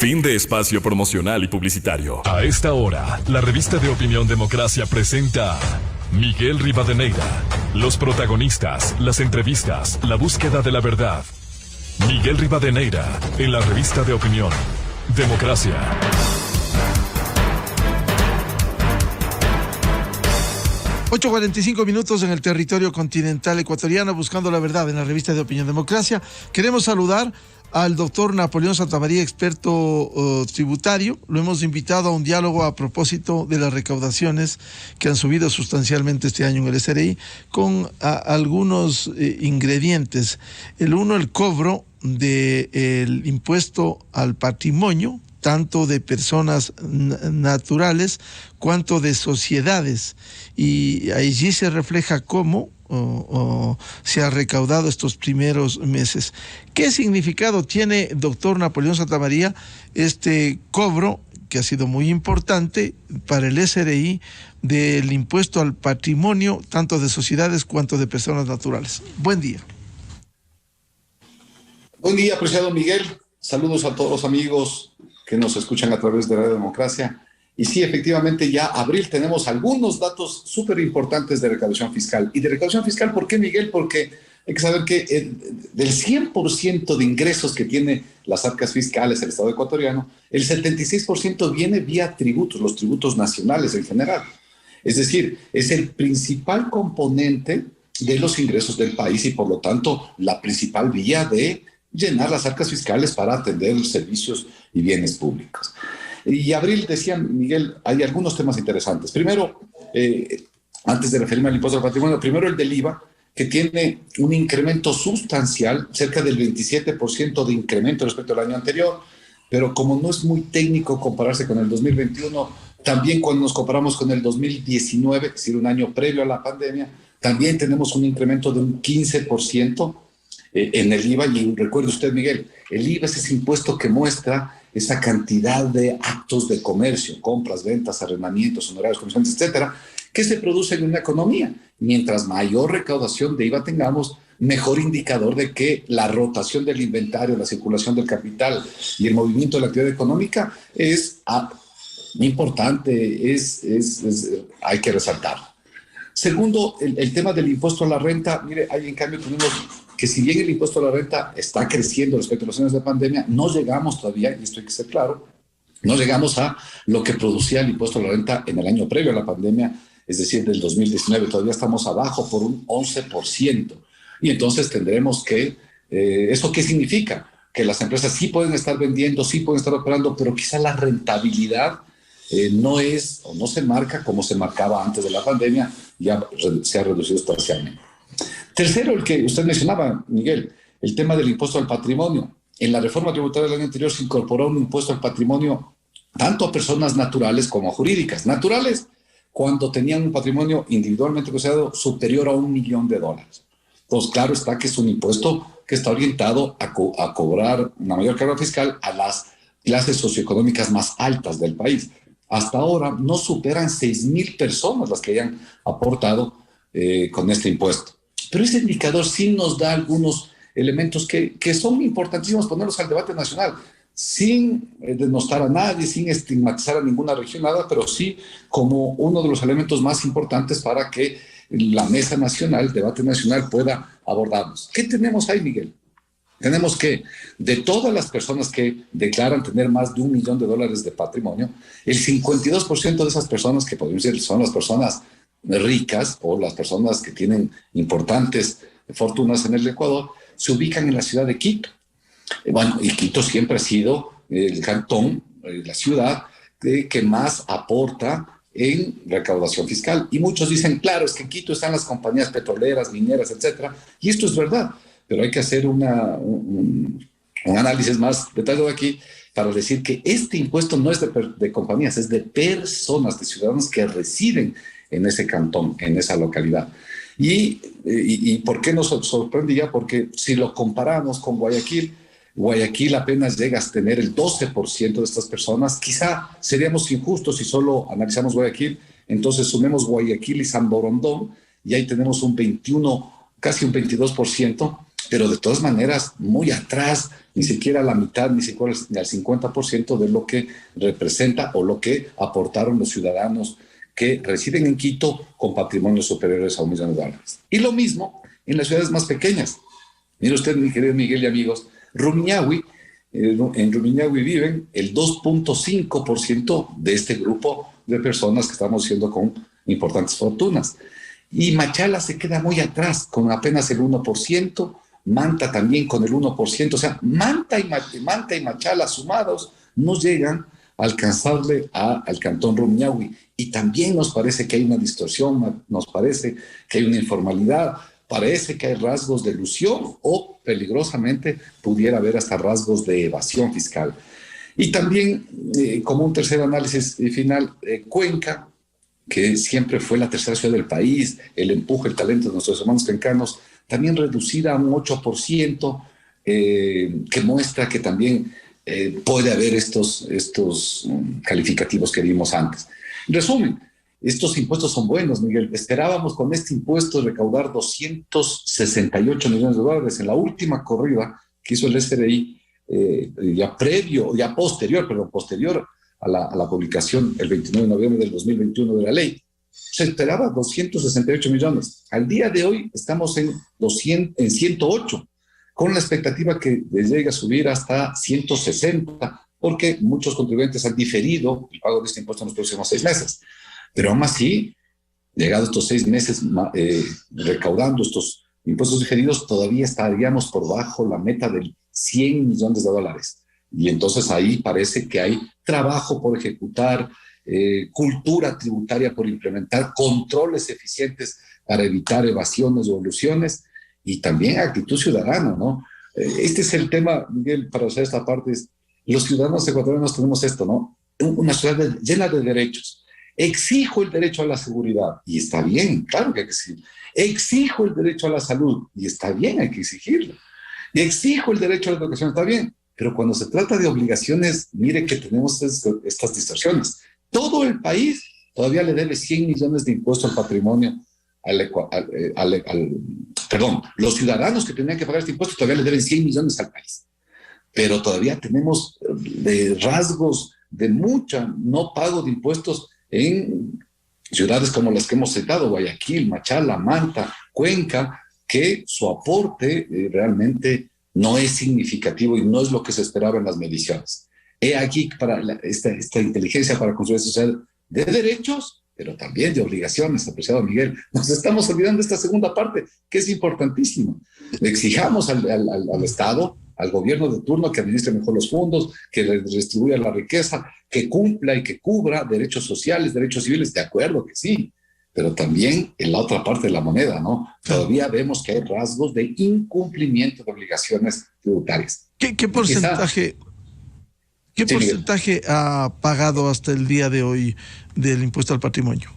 Fin de espacio promocional y publicitario. A esta hora, la revista de opinión Democracia presenta Miguel Rivadeneira. Los protagonistas, las entrevistas, la búsqueda de la verdad. Miguel Rivadeneira, en la revista de opinión Democracia. (8:45) en el territorio continental ecuatoriano, buscando la verdad en la revista de opinión Democracia. Queremos saludar al doctor Napoleón Santamaría, experto tributario. Lo hemos invitado a un diálogo a propósito de las recaudaciones que han subido sustancialmente este año en el SRI, con algunos ingredientes. El uno, el cobro del impuesto al patrimonio, tanto de personas naturales cuanto de sociedades. Y allí se refleja cómo se ha recaudado estos primeros meses. ¿Qué significado tiene, doctor Napoleón Santamaría, este cobro, que ha sido muy importante para el SRI, del impuesto al patrimonio, tanto de sociedades cuanto de personas naturales? Buen día. Buen día, apreciado Miguel. Saludos a todos los amigos que nos escuchan a través de Radio Democracia. Y sí, efectivamente, ya abril tenemos algunos datos súper importantes de recaudación fiscal. ¿Y de recaudación fiscal por qué, Miguel? Porque hay que saber que del 100% de ingresos que tiene las arcas fiscales el Estado ecuatoriano, el 76% viene vía tributos, los tributos nacionales en general. Es decir, es el principal componente de los ingresos del país y, por lo tanto, la principal vía de llenar las arcas fiscales para atender los servicios y bienes públicos. Y abril, decía Miguel, hay algunos temas interesantes. Primero, antes de referirme al impuesto al patrimonio, primero el del IVA, que tiene un incremento sustancial, cerca del 27% de incremento respecto al año anterior, pero como no es muy técnico compararse con el 2021, también cuando nos comparamos con el 2019, es decir, un año previo a la pandemia, también tenemos un incremento de un 15% en el IVA. Y recuerde usted, Miguel, el IVA es ese impuesto que muestra esa cantidad de actos de comercio, compras, ventas, arrendamientos, honorarios, comisiones, etcétera, que se producen en una economía. Mientras mayor recaudación de IVA tengamos, mejor indicador de que la rotación del inventario, la circulación del capital y el movimiento de la actividad económica es importante, hay que resaltarlo. Segundo, el tema del impuesto a la renta. Mire, ahí en cambio tenemos que, si bien el impuesto a la renta está creciendo respecto a los años de pandemia, no llegamos todavía, y esto hay que ser claro, no llegamos a lo que producía el impuesto a la renta en el año previo a la pandemia, es decir, del 2019. Todavía estamos abajo por un 11%. Y entonces tendremos que, ¿eso qué significa? Que las empresas sí pueden estar vendiendo, sí pueden estar operando, pero quizá la rentabilidad no es o no se marca como se marcaba antes de la pandemia, ya se ha reducido sustancialmente. Tercero, el que usted mencionaba, Miguel, el tema del impuesto al patrimonio. En la reforma tributaria del año anterior se incorporó un impuesto al patrimonio tanto a personas naturales como a jurídicas. Naturales, cuando tenían un patrimonio individualmente considerado superior a $1 millón. Entonces, claro está que es un impuesto que está orientado a cobrar una mayor carga fiscal a las clases socioeconómicas más altas del país. Hasta ahora no superan 6,000 personas las que hayan aportado con este impuesto. Pero ese indicador sí nos da algunos elementos que son importantísimos ponerlos al debate nacional, sin denostar a nadie, sin estigmatizar a ninguna región, nada, pero sí como uno de los elementos más importantes para que la mesa nacional, el debate nacional, pueda abordarnos. ¿Qué tenemos ahí, Miguel? Tenemos que, de todas las personas que declaran tener más de $1 millón de patrimonio, el 52% de esas personas, que podemos decir son las personas ricas o las personas que tienen importantes fortunas en el Ecuador, se ubican en la ciudad de Quito. Bueno, y Quito siempre ha sido el cantón, la ciudad que más aporta en recaudación fiscal. Y muchos dicen, claro, es que en Quito están las compañías petroleras, mineras, etcétera. Y esto es verdad, pero hay que hacer un análisis más detallado aquí para decir que este impuesto no es de compañías, es de personas, de ciudadanos que residen en ese cantón, en esa localidad. ¿Y por qué nos sorprendía? Porque si lo comparamos con Guayaquil apenas llega a tener el 12% de estas personas. Quizá seríamos injustos si solo analizamos Guayaquil, entonces sumemos Guayaquil y San Borondón, y ahí tenemos un 21, casi un 22%, pero de todas maneras muy atrás, ni siquiera a la mitad, ni siquiera al 50% de lo que representa o lo que aportaron los ciudadanos que residen en Quito con patrimonios superiores a $1.000.000. Y lo mismo en las ciudades más pequeñas. Mire usted, mi querido Miguel y amigos, Rumiñahui, en Rumiñahui viven el 2.5% de este grupo de personas que estamos diciendo con importantes fortunas. Y Machala se queda muy atrás, con apenas el 1%, Manta también con el 1%, o sea, Manta y Machala sumados no llegan a alcanzarle al cantón Rumiñahui. Y también nos parece que hay una distorsión, nos parece que hay una informalidad, parece que hay rasgos de elusión o peligrosamente pudiera haber hasta rasgos de evasión fiscal. Y también, como un tercer análisis final, Cuenca, que siempre fue la tercera ciudad del país, el empuje, el talento de nuestros hermanos cuencanos, también reducida a un 8%, que muestra que también puede haber estos calificativos que vimos antes. En resumen, estos impuestos son buenos, Miguel. Esperábamos con este impuesto recaudar $268 millones. En la última corrida que hizo el SRI, posterior a la publicación el 29 de noviembre del 2021 de la ley, se esperaba 268 millones. Al día de hoy estamos en 108, con la expectativa que llegue a subir hasta 160, porque muchos contribuyentes han diferido el pago de este impuesto en los próximos 6 meses. Pero aún así, llegados estos 6 meses recaudando estos impuestos diferidos, todavía estaríamos por bajo la meta del $100 millones. Y entonces ahí parece que hay trabajo por ejecutar, cultura tributaria por implementar, controles eficientes para evitar evasiones o elusiones y también actitud ciudadana, ¿no? Este es el tema, Miguel, para hacer esta parte. Los ciudadanos ecuatorianos tenemos esto, ¿no? Una ciudad llena de derechos. Exijo el derecho a la seguridad, y está bien, claro que hay que exigirlo. Exijo el derecho a la salud, y está bien, hay que exigirlo. Y exijo el derecho a la educación, está bien. Pero cuando se trata de obligaciones, mire que tenemos estas distorsiones. Todo el país todavía le debe 100 millones de impuestos al patrimonio. Los ciudadanos que tenían que pagar este impuesto todavía le deben 100 millones al país. Pero todavía tenemos rasgos de mucha no pago de impuestos en ciudades como las que hemos citado, Guayaquil, Machala, Manta, Cuenca, que su aporte realmente no es significativo y no es lo que se esperaba en las mediciones. He aquí para esta inteligencia para construir sociedad de derechos, pero también de obligaciones, apreciado Miguel. Nos estamos olvidando de esta segunda parte, que es importantísima. Le exijamos al Estado, al gobierno de turno, que administre mejor los fondos, que redistribuya la riqueza, que cumpla y que cubra derechos sociales, derechos civiles, de acuerdo que sí, pero también en la otra parte de la moneda, ¿no? Todavía vemos que hay rasgos de incumplimiento de obligaciones tributarias. ¿Qué porcentaje ha pagado hasta el día de hoy del impuesto al patrimonio?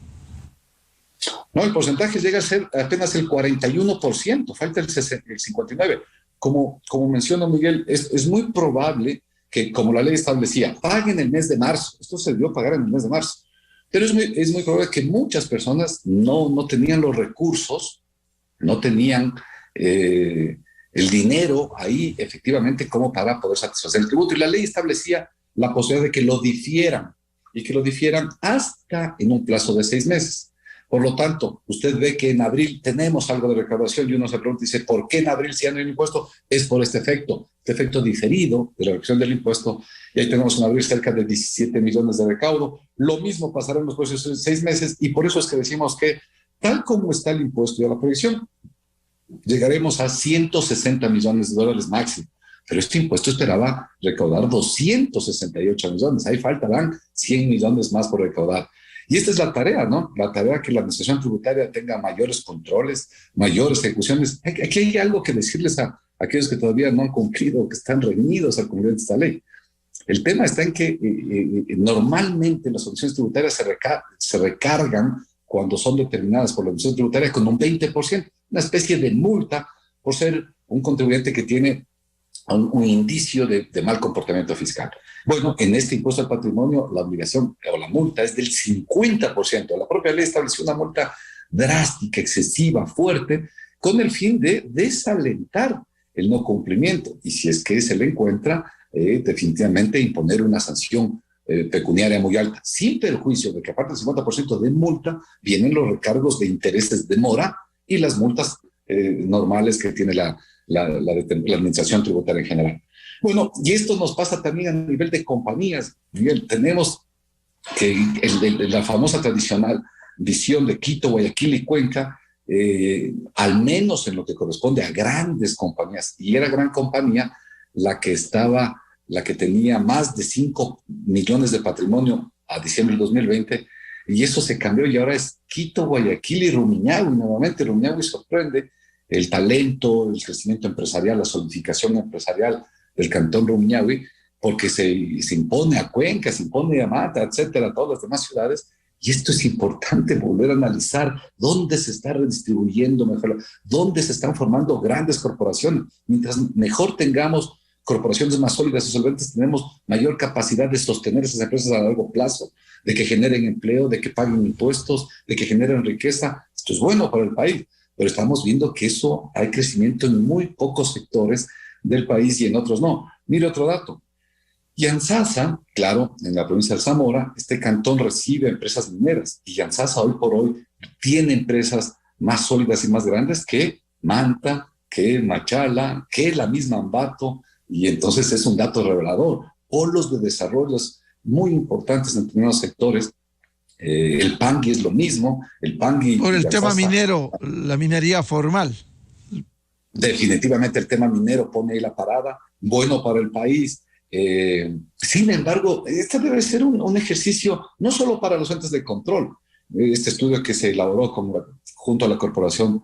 No, el porcentaje llega a ser apenas el 41%, falta el 59%. Como mencionó Miguel, es muy probable que, como la ley establecía, paguen el mes de marzo. Esto se debió pagar en el mes de marzo. Pero es muy probable que muchas personas no tenían los recursos, no tenían el dinero ahí efectivamente como para poder satisfacer el tributo. Y la ley establecía la posibilidad de que lo difieran y que lo difieran hasta en un plazo de 6 meses. Por lo tanto, usted ve que en abril tenemos algo de recaudación y uno se pregunta y dice, ¿por qué en abril si ya no hay impuesto? Es por este efecto diferido de la reducción del impuesto. Y ahí tenemos en abril cerca de 17 millones de recaudo. Lo mismo pasará en los próximos 6 meses y por eso es que decimos que tal como está el impuesto y a la proyección, llegaremos a $160 millones máximo. Pero este impuesto esperaba recaudar 268 millones. Ahí faltarán 100 millones más por recaudar. Y esta es la tarea, ¿no? La tarea que la administración tributaria tenga mayores controles, mayores ejecuciones. Aquí hay algo que decirles a aquellos que todavía no han cumplido, que están reñidos al cumplir esta ley. El tema está en que normalmente las obligaciones tributarias se recargan cuando son determinadas por la administración tributaria con un 20%, una especie de multa por ser un contribuyente que tiene un indicio de mal comportamiento fiscal. Bueno, en este impuesto al patrimonio, la obligación o la multa es del 50%. La propia ley estableció una multa drástica, excesiva, fuerte, con el fin de desalentar el no cumplimiento. Y si es que se le encuentra, definitivamente imponer una sanción pecuniaria muy alta, sin perjuicio de que aparte del 50% de multa, vienen los recargos de intereses de mora y las multas normales que tiene la administración tributaria en general. Bueno, y esto nos pasa también a nivel de compañías. Miguel, tenemos que la famosa tradicional visión de Quito, Guayaquil y Cuenca, al menos en lo que corresponde a grandes compañías, y era gran compañía la que tenía más de 5 millones de patrimonio a diciembre del 2020, y eso se cambió y ahora es Quito, Guayaquil y Rumiñahui. Nuevamente Rumiñahui sorprende el talento, el crecimiento empresarial, la solidificación empresarial del cantón Rumiñahui, porque se impone a Cuenca, se impone a Mata, etcétera, a todas las demás ciudades. Y esto es importante volver a analizar dónde se está redistribuyendo mejor, dónde se están formando grandes corporaciones. Mientras mejor tengamos corporaciones más sólidas y solventes, tenemos mayor capacidad de sostener esas empresas a largo plazo, de que generen empleo, de que paguen impuestos, de que generen riqueza. Esto es bueno para el país, pero estamos viendo que eso hay crecimiento en muy pocos sectores del país y en otros no. Mire otro dato. Yantzaza, claro, en la provincia de Zamora, este cantón recibe empresas mineras y Yantzaza hoy por hoy tiene empresas más sólidas y más grandes que Manta, que Machala, que la misma Ambato, y entonces es un dato revelador. Polos de desarrollos muy importantes en determinados sectores. El Pangui es lo mismo. El Pangui por el tema minero, la minería formal. Definitivamente el tema minero pone ahí la parada, bueno para el país. Sin embargo, este debe ser un ejercicio no solo para los entes de control. Este estudio que se elaboró junto a la corporación,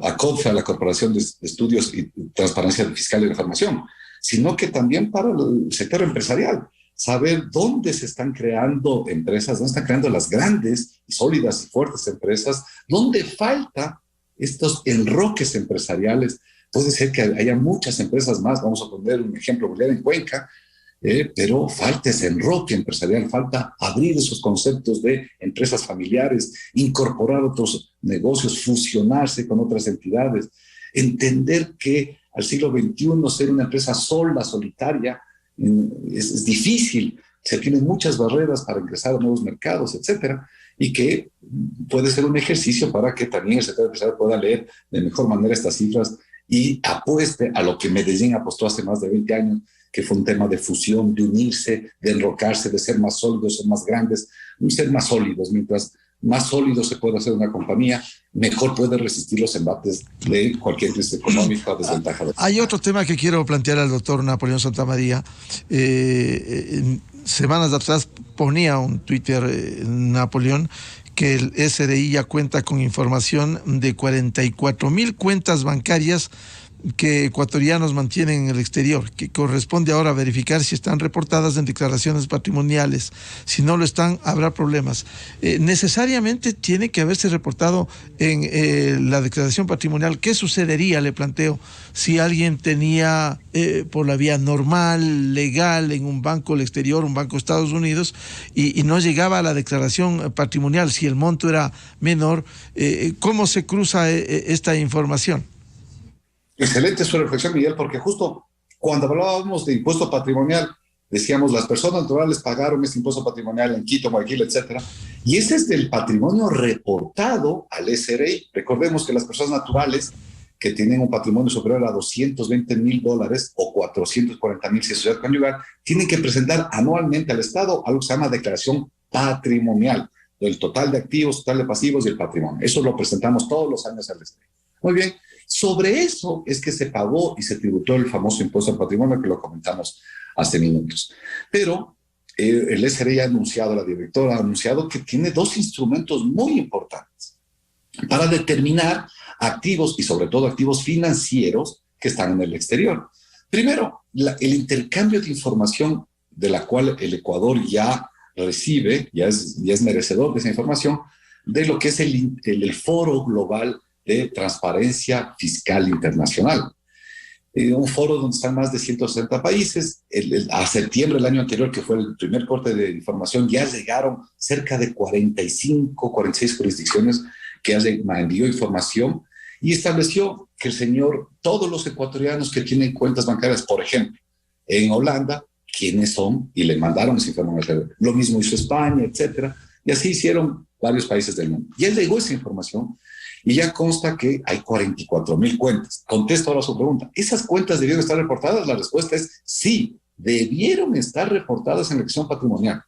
a CONFE, a la Corporación de Estudios y Transparencia Fiscal y de Información, sino que también para el sector empresarial. Saber dónde se están creando empresas, dónde están creando las grandes, sólidas y fuertes empresas, dónde falta estos enroques empresariales. Puede ser que haya muchas empresas más, vamos a poner un ejemplo en Cuenca, pero falta ese enroque empresarial, falta abrir esos conceptos de empresas familiares, incorporar otros negocios, fusionarse con otras entidades, entender que al siglo XXI ser una empresa sola, solitaria, es difícil, se tienen muchas barreras para ingresar a nuevos mercados, etcétera, y que puede ser un ejercicio para que también el sector empresarial pueda leer de mejor manera estas cifras y apueste a lo que Medellín apostó hace más de 20 años, que fue un tema de fusión, de unirse, de enrocarse, de ser más sólidos, ser más grandes, ser más sólidos. Mientras más sólido se puede hacer una compañía, mejor puede resistir los embates de cualquier crisis económica o desventaja. Hay otro tema que quiero plantear al doctor Napoleón Santamaría. Semanas atrás ponía un Twitter, Napoleón, que el SRI ya cuenta con información de 44,000 cuentas bancarias que ecuatorianos mantienen en el exterior, que corresponde ahora verificar si están reportadas en declaraciones patrimoniales. Si no lo están, habrá problemas. Necesariamente tiene que haberse reportado en la declaración patrimonial. ¿Qué sucedería, le planteo, si alguien tenía por la vía normal, legal, en un banco del exterior, un banco de Estados Unidos, y no llegaba a la declaración patrimonial, si el monto era menor? ¿Cómo se cruza esta información? Excelente su reflexión, Miguel, porque justo cuando hablábamos de impuesto patrimonial, decíamos las personas naturales pagaron este impuesto patrimonial en Quito, Guayaquil, etcétera, y ese es del patrimonio reportado al SRI. Recordemos que las personas naturales que tienen un patrimonio superior a $220,000 o 440,000 si es sociedad conyugal, tienen que presentar anualmente al Estado algo que se llama declaración patrimonial, del total de activos, total de pasivos y el patrimonio. Eso lo presentamos todos los años al SRI. Muy bien. Sobre eso es que se pagó y se tributó el famoso impuesto al patrimonio que lo comentamos hace minutos. Pero el SRI ha anunciado, la directora ha anunciado que tiene dos instrumentos muy importantes para determinar activos y sobre todo activos financieros que están en el exterior. Primero, el intercambio de información de la cual el Ecuador ya recibe, ya es merecedor de esa información, de lo que es el Foro Global de Transparencia Fiscal Internacional. Un foro donde están más de 160 países. A septiembre del año anterior, que fue el primer corte de información, ya llegaron cerca de 46 jurisdicciones que envió información y estableció que el señor, todos los ecuatorianos que tienen cuentas bancarias, por ejemplo, en Holanda, quiénes son, y le mandaron esa información. Lo mismo hizo España, etcétera, y así hicieron varios países del mundo. Y él llegó esa información y ya consta que hay 44,000 cuentas. Contesto ahora su pregunta. ¿Esas cuentas debieron estar reportadas? La respuesta es sí, debieron estar reportadas en la elección patrimonial.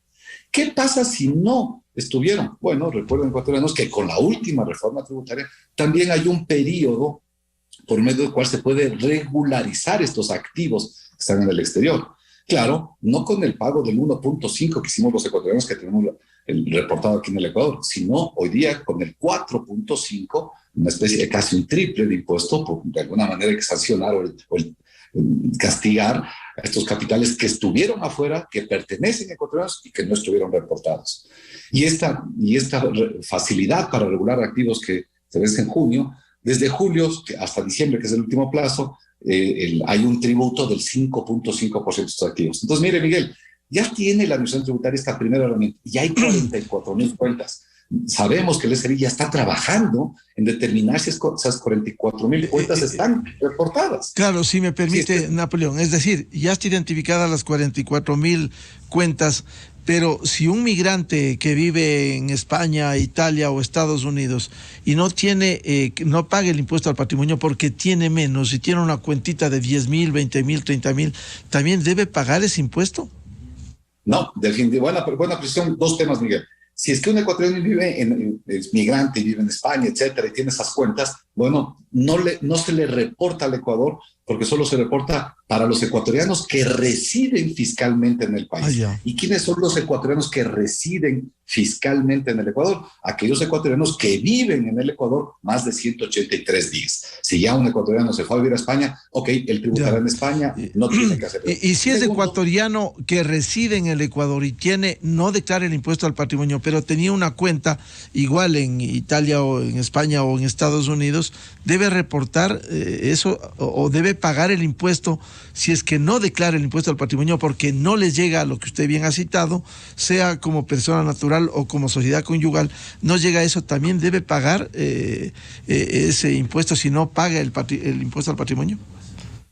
¿Qué pasa si no estuvieron? Bueno, recuerden, ecuatorianos, que con la última reforma tributaria también hay un periodo por medio del cual se puede regularizar estos activos que están en el exterior. Claro, no con el pago del 1.5 que hicimos los ecuatorianos que tenemos el reportado aquí en el Ecuador, sino hoy día con el 4.5, una especie de casi un triple de impuesto, de alguna manera hay que sancionar o castigar a estos capitales que estuvieron afuera, que pertenecen a ecuatorianos y que no estuvieron reportados. Y esta facilidad para regular activos que se vence en junio, desde julio hasta diciembre, que es el último plazo, hay un tributo del 5.5% de estos activos. Entonces, mire, Miguel, ya tiene la Administración Tributaria esta primera herramienta y hay 44,000 cuentas. Sabemos que el SRI ya está trabajando en determinar si esas 44,000 cuentas están reportadas. Claro, si me permite, Sí, Napoleón, es decir, ya está identificadas las 44,000 cuentas, pero si un migrante que vive en España, Italia o Estados Unidos y no tiene, no paga el impuesto al patrimonio porque tiene menos y tiene una cuentita de 10,000, 20,000, 30,000, ¿también debe pagar ese impuesto? No, definitivamente, buena precisión. Dos temas, Miguel. Si es que un ecuatoriano es migrante y vive en España, etcétera, y tiene esas cuentas, bueno, no se le reporta al Ecuador porque solo se reporta para los ecuatorianos que residen fiscalmente en el país. ¿Y quiénes son los ecuatorianos que residen fiscalmente en el Ecuador? Aquellos ecuatorianos que viven en el Ecuador más de 183 días. Si ya un ecuatoriano se fue a vivir a España, ok, él tributará en España, no tiene que hacerlo. Y si es ecuatoriano que reside en el Ecuador y no declara el impuesto al patrimonio, pero tenía una cuenta igual en Italia o en España o en Estados Unidos, ¿debe reportar eso o debe pagar el impuesto si es que no declara el impuesto al patrimonio porque no les llega a lo que usted bien ha citado, sea como persona natural o como sociedad conyugal, no llega a eso, también debe pagar ese impuesto si no paga el impuesto al patrimonio?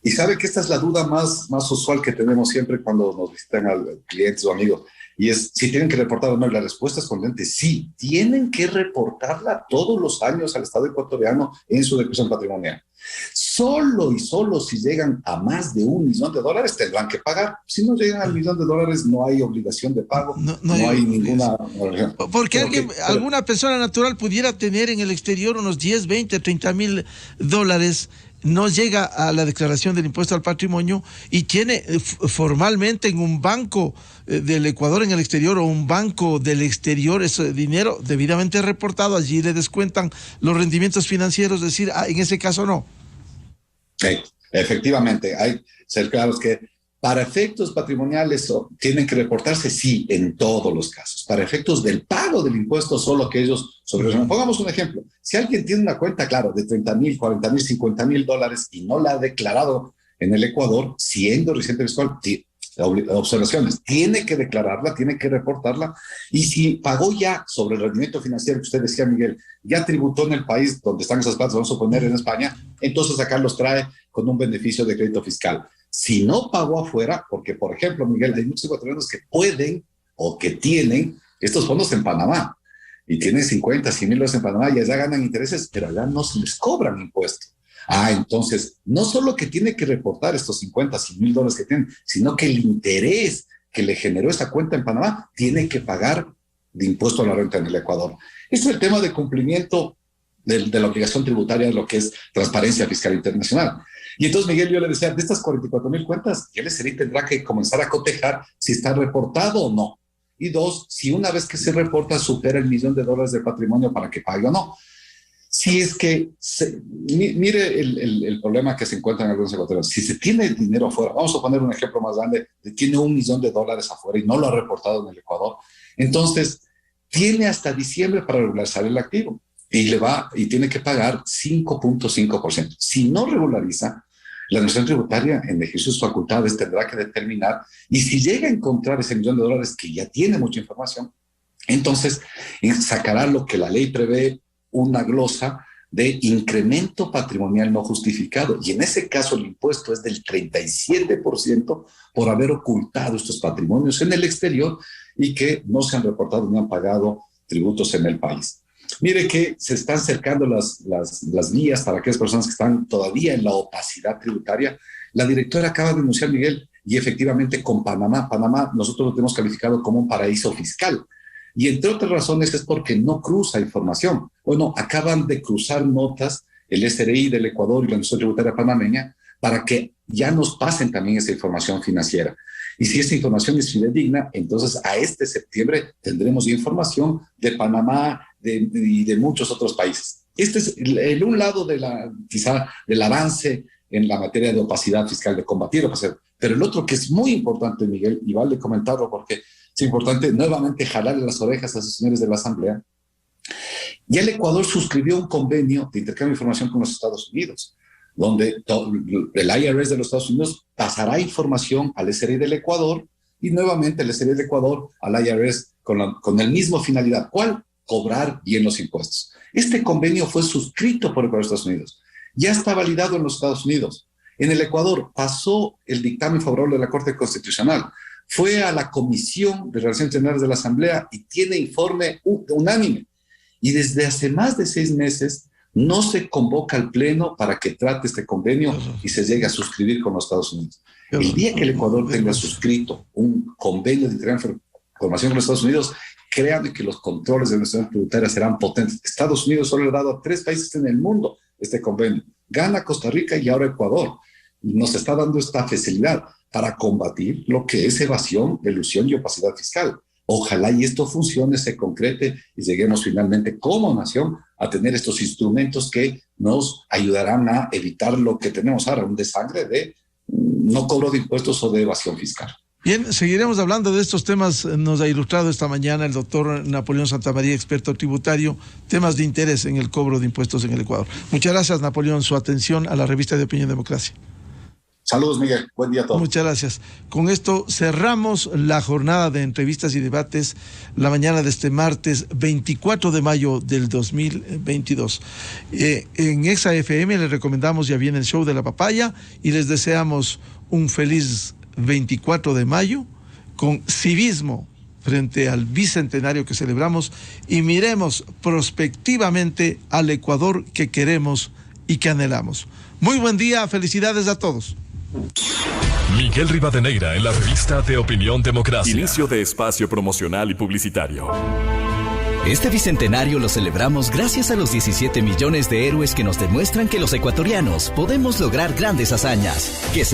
Y sabe que esta es la duda más usual que tenemos siempre cuando nos visitan clientes o amigos, y es si tienen que reportar o no. La respuesta es contundente: sí, tienen que reportarla todos los años al Estado ecuatoriano en su declaración patrimonial. Solo y solo si llegan a más de $1 millón tendrán que pagar. Si no llegan al $1 millón, no hay obligación de pago, no hay ninguna... Porque alguna persona natural pudiera tener en el exterior unos 10, 20, 30,000 dólares, no llega a la declaración del impuesto al patrimonio y tiene formalmente en un banco del Ecuador en el exterior o un banco del exterior ese dinero debidamente reportado, allí le descuentan los rendimientos financieros, es decir, en ese caso no. Sí, efectivamente, hay que ser claros que para efectos patrimoniales tienen que reportarse, sí, en todos los casos. Para efectos del pago del impuesto, solo aquellos sobre... Pongamos un ejemplo. Si alguien tiene una cuenta, claro, de 30,000, 40,000, 50,000 dólares y no la ha declarado en el Ecuador, siendo residente fiscal, observaciones, tiene que declararla, tiene que reportarla. Y si pagó ya sobre el rendimiento financiero que usted decía, Miguel, ya tributó en el país donde están esas plazas, vamos a suponer en España, entonces acá los trae con un beneficio de crédito fiscal. Si no pagó afuera, porque por ejemplo, Miguel, hay muchos ecuatorianos que pueden o que tienen estos fondos en Panamá y tienen 50, 100 mil dólares en Panamá y allá ganan intereses, pero allá no se les cobran impuestos. Entonces, no solo que tiene que reportar estos 50, 100 mil dólares que tienen, sino que el interés que le generó esa cuenta en Panamá tiene que pagar de impuesto a la renta en el Ecuador. Este es el tema de cumplimiento de la obligación tributaria de lo que es transparencia fiscal internacional. Y entonces, Miguel, yo le decía, de estas 44,000 cuentas, el SRI tendrá que comenzar a cotejar si está reportado o no. Y dos, si una vez que se reporta supera el $1 millón de patrimonio para que pague o no. Si es que, mire el problema que se encuentran algunos ecuatorianos. Si se tiene dinero afuera, vamos a poner un ejemplo más grande, tiene $1 millón afuera y no lo ha reportado en el Ecuador, entonces tiene hasta diciembre para regularizar el activo y tiene que pagar 5.5%. Si no regulariza, la Administración Tributaria, en ejercicio de sus facultades, tendrá que determinar, y si llega a encontrar ese $1 millón que ya tiene mucha información, entonces sacará lo que la ley prevé, una glosa de incremento patrimonial no justificado. Y en ese caso el impuesto es del 37% por haber ocultado estos patrimonios en el exterior y que no se han reportado ni han pagado tributos en el país. Mire que se están cercando las vías para aquellas personas que están todavía en la opacidad tributaria. La directora acaba de denunciar, Miguel, y efectivamente con Panamá nosotros lo tenemos calificado como un paraíso fiscal. Y entre otras razones es porque no cruza información. Bueno, acaban de cruzar notas el SRI del Ecuador y la Administración Tributaria Panameña para que ya nos pasen también esa información financiera. Y si esa información es fidedigna, entonces a este septiembre tendremos información de Panamá y de muchos otros países. Este es un lado quizá del avance en la materia de opacidad fiscal, de combatir opacidad. Pero el otro que es muy importante, Miguel, y vale comentarlo porque es importante nuevamente jalarle las orejas a esos señores de la Asamblea. Ya el Ecuador suscribió un convenio de intercambio de información con los Estados Unidos, donde el IRS de los Estados Unidos pasará información al SRI del Ecuador y nuevamente el SRI del Ecuador al IRS con la misma finalidad. ¿Cuál? Cobrar bien los impuestos. Este convenio fue suscrito por el Ecuador de Estados Unidos. Ya está validado en los Estados Unidos. En el Ecuador pasó el dictamen favorable de la Corte Constitucional. Fue a la Comisión de Relaciones Generales de la Asamblea y tiene informe unánime. Y desde hace más de 6 meses no se convoca al Pleno para que trate este convenio y se llegue a suscribir con los Estados Unidos. El día que el Ecuador tenga suscrito un convenio de intercambio de información con los Estados Unidos, créanme que los controles de nuestra tributaria serán potentes. Estados Unidos solo le ha dado a 3 países en el mundo este convenio. Ghana, Costa Rica y ahora Ecuador. Nos está dando esta facilidad para combatir lo que es evasión, elusión y opacidad fiscal. Ojalá y esto funcione, se concrete y lleguemos finalmente como nación a tener estos instrumentos que nos ayudarán a evitar lo que tenemos ahora, un desangre de no cobro de impuestos o de evasión fiscal. Bien, seguiremos hablando de estos temas. Nos ha ilustrado esta mañana el doctor Napoleón Santamaría, experto tributario, temas de interés en el cobro de impuestos en el Ecuador. Muchas gracias, Napoleón, su atención a la revista de Opinión Democracia. Saludos, Miguel. Buen día a todos. Muchas gracias. Con esto cerramos la jornada de entrevistas y debates la mañana de este martes 24 de mayo del 2022. En Exa FM les recomendamos, ya viene el show de la papaya y les deseamos un feliz 24 de mayo con civismo frente al bicentenario que celebramos y miremos prospectivamente al Ecuador que queremos y que anhelamos. Muy buen día, felicidades a todos. Miguel Rivadeneira en la revista de Opinión Democracia. Inicio de espacio promocional y publicitario. Este bicentenario lo celebramos gracias a los 17 millones de héroes que nos demuestran que los ecuatorianos podemos lograr grandes hazañas. Que se